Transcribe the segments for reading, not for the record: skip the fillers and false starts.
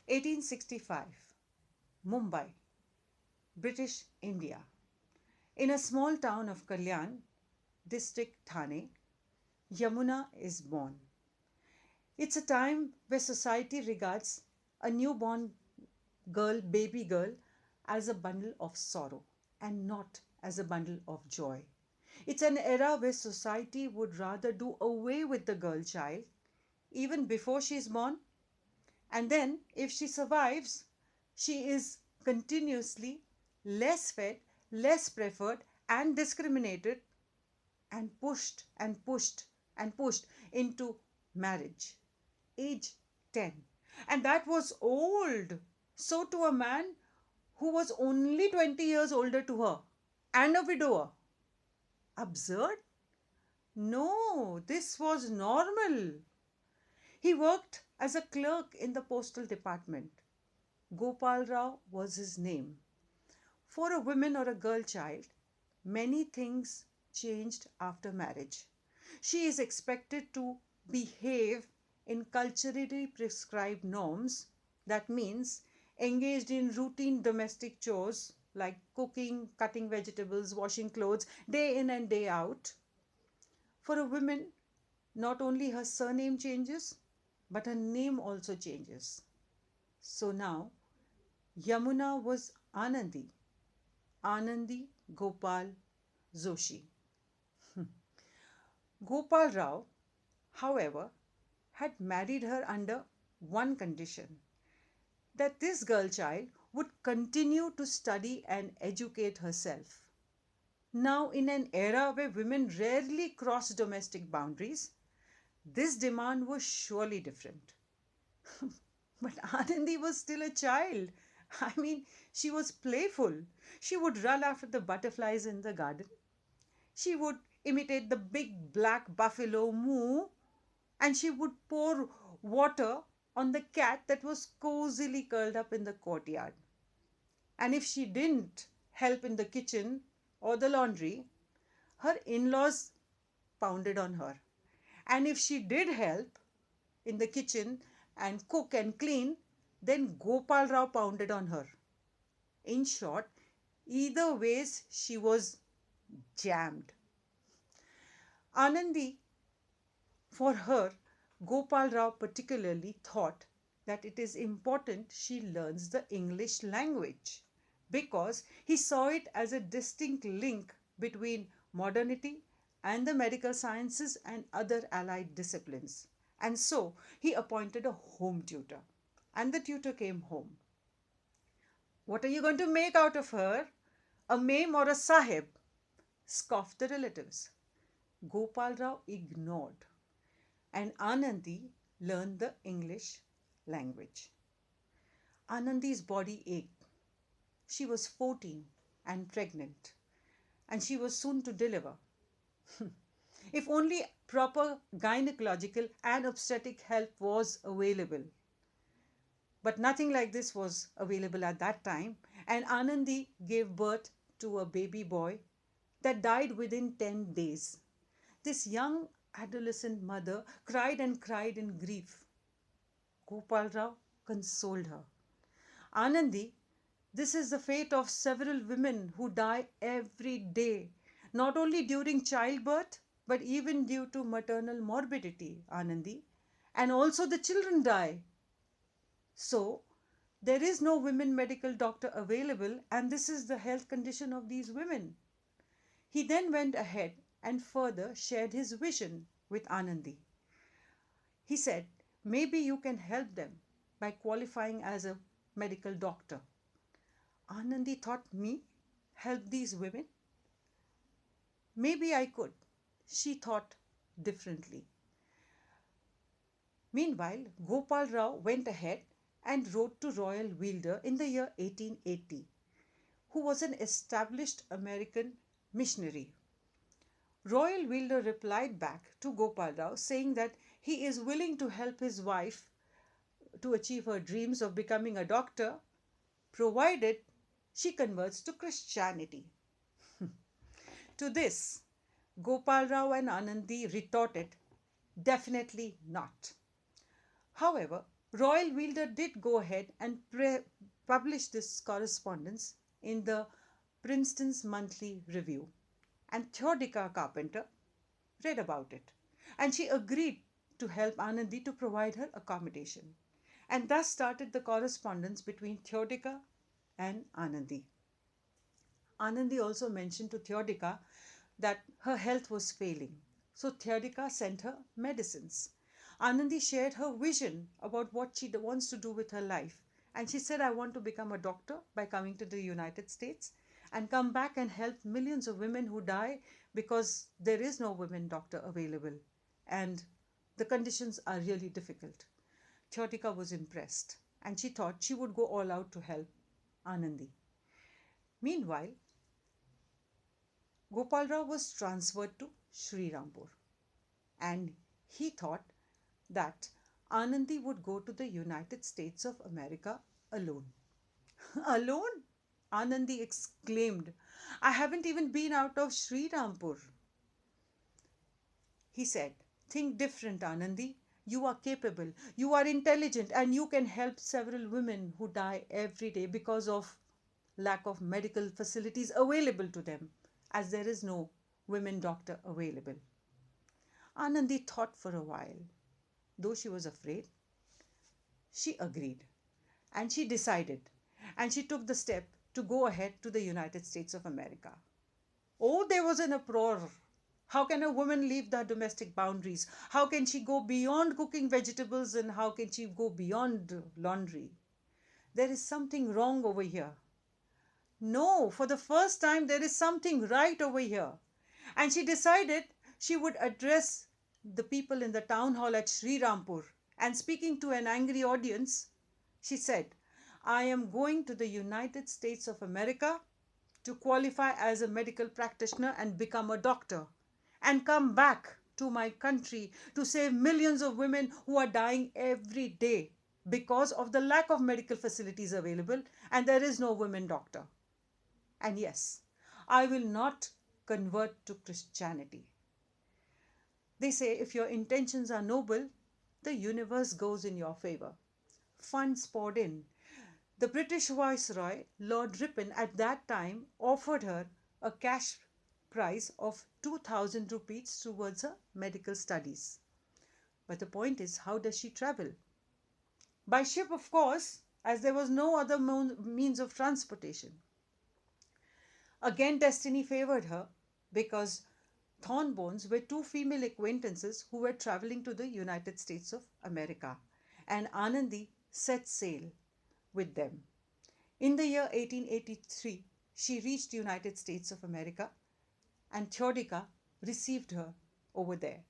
1865, Mumbai, British India. In a small town of Kalyan, district Thane, Yamuna is born. It's a time where society regards a newborn baby girl, as a bundle of sorrow and not as a bundle of joy. It's an era where society would rather do away with the girl child even before she is born, and then if she survives, she is continuously less fed, less preferred, and discriminated, and pushed and pushed and pushed into marriage. Age 10. And that was old. So to a man who was only 20 years older to her and a widower. Absurd? No, this was normal. He worked as a clerk in the postal department. Gopal Rao was his name. For a woman or a girl child, many things changed after marriage. She is expected to behave in culturally prescribed norms. That means engaged in routine domestic chores like cooking, cutting vegetables, washing clothes, day in and day out. For a woman, not only her surname changes, but her name also changes. So now, Yamuna was Anandi Gopal Joshi. Gopal Rao, however, had married her under one condition, that this girl child would continue to study and educate herself. Now, in an era where women rarely cross domestic boundaries, this demand was surely different. But Anandi was still a child. I mean, she was playful. She would run after the butterflies in the garden. She would imitate the big black buffalo moo, and she would pour water on the cat that was cozily curled up in the courtyard. And if she didn't help in the kitchen or the laundry, her in laws pounded on her. And if she did help in the kitchen and cook and clean, then Gopal Rao pounded on her. In short, either ways she was jammed. Anandi, for her, Gopal Rao particularly thought that it is important she learns the English language because he saw it as a distinct link between modernity and the medical sciences and other allied disciplines. And so he appointed a home tutor. And the tutor came home. What are you going to make out of her? A mame or a sahib? Scoffed the relatives. Gopal Rao ignored, and Anandi learned the English language. Anandi's body ached. She was 14 and pregnant, and she was soon to deliver. If only proper gynecological and obstetric help was available. But nothing like this was available at that time, and Anandi gave birth to a baby boy that died within 10 days. This young adolescent mother cried and cried in grief. Gopal Rao consoled her. Anandi, this is the fate of several women who die every day, not only during childbirth, but even due to maternal morbidity, Anandi. And also the children die. So, there is no women medical doctor available, and this is the health condition of these women. He then went ahead and further shared his vision with Anandi. He said, maybe you can help them by qualifying as a medical doctor. Anandi thought, me? Help these women? Maybe I could. She thought differently. Meanwhile, Gopal Rao went ahead and wrote to Royal Wheeler in the year 1880, who was an established American missionary. Royal Wheeler replied back to Gopal Rao saying that he is willing to help his wife to achieve her dreams of becoming a doctor, provided she converts to Christianity. To this, Gopal Rao and Anandi retorted, definitely not. However, Royal Wheeler did go ahead and publish this correspondence in the Princeton's Monthly Review. And Theodika Carpenter read about it. And she agreed to help Anandi to provide her accommodation. And thus started the correspondence between Theodika and Anandi. Anandi also mentioned to Theodika that her health was failing. So Theodika sent her medicines. Anandi shared her vision about what she wants to do with her life. And she said, I want to become a doctor by coming to the United States and come back and help millions of women who die because there is no women doctor available. And the conditions are really difficult. Theodika was impressed and she thought she would go all out to help Anandi. Meanwhile, Gopal Rao was transferred to Sri Rampur and he thought that Anandi would go to the United States of America alone. Alone? Anandi exclaimed, I haven't even been out of Sri Rampur. He said, think different, Anandi. You are capable, you are intelligent, and you can help several women who die every day because of lack of medical facilities available to them, as there is no women doctor available. Anandi thought for a while. Though she was afraid, she agreed and she decided and she took the step to go ahead to the United States of America. Oh, there was an uproar. How can a woman leave the domestic boundaries? How can she go beyond cooking vegetables and how can she go beyond laundry? There is something wrong over here. No, for the first time, there is something right over here. And she decided she would address the people in the town hall at Sri Rampur. And speaking to an angry audience, she said, I am going to the United States of America to qualify as a medical practitioner and become a doctor and come back to my country to save millions of women who are dying every day because of the lack of medical facilities available and there is no women doctor. And yes, I will not convert to Christianity. They say if your intentions are noble, the universe goes in your favor. Funds poured in. The British Viceroy, Lord Ripon, at that time offered her a cash prize of 2,000 rupees towards her medical studies. But the point is, how does she travel? By ship, of course, as there was no other means of transportation. Again, destiny favored her because Thornbones were two female acquaintances who were traveling to the United States of America, and Anandi set sail with them. In the year 1883, she reached the United States of America and Theodika received her over there.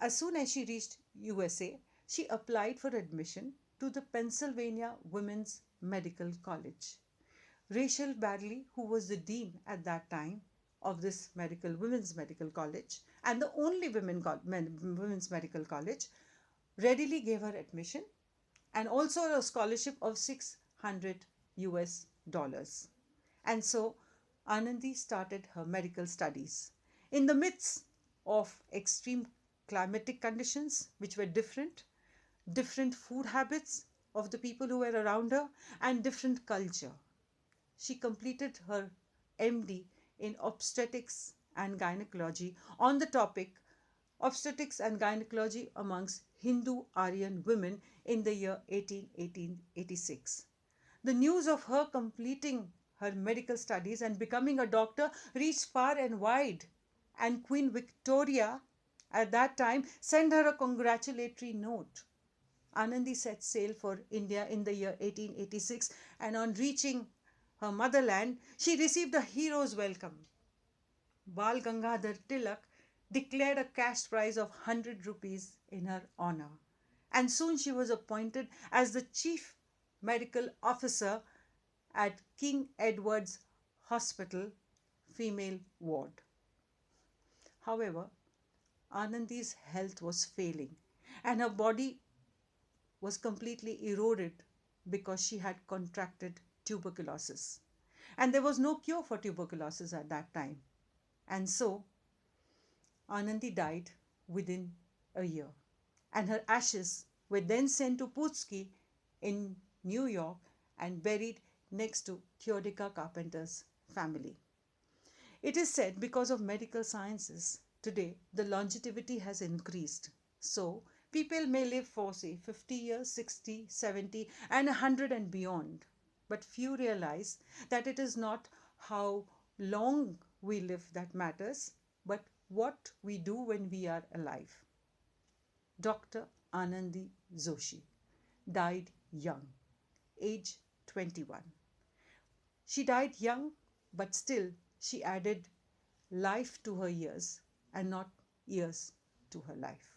As soon as she reached USA, she applied for admission to the Pennsylvania Women's Medical College. Rachel Badley, who was the dean at that time of this women's medical college and the only women's medical college, readily gave her admission and also a scholarship of 600 US dollars. And so Anandi started her medical studies in the midst of extreme climatic conditions which were different food habits of the people who were around her and different culture. She completed her MD in obstetrics and gynecology on the topic obstetrics and gynecology amongst Hindu Aryan women in the year 1886. The news of her completing her medical studies and becoming a doctor reached far and wide, and Queen Victoria at that time sent her a congratulatory note. Anandi set sail for India in the year 1886 and on reaching her motherland, she received a hero's welcome. Bal Gangadhar Tilak declared a cash prize of 100 rupees in her honor. And soon she was appointed as the chief medical officer at King Edward's Hospital female ward. However, Anandi's health was failing and her body was completely eroded because she had contracted tuberculosis. And there was no cure for tuberculosis at that time. And so Anandi died within a year, and her ashes were then sent to Putski in New York and buried next to Theodeka Carpenter's family. It is said because of medical sciences, today the longevity has increased. So, people may live for, say, 50 years, 60, 70, and 100 and beyond. But few realize that it is not how long we live that matters, but what we do when we are alive. Dr. Anandi Joshi died young, age 21. She died young, but still she added life to her years and not years to her life.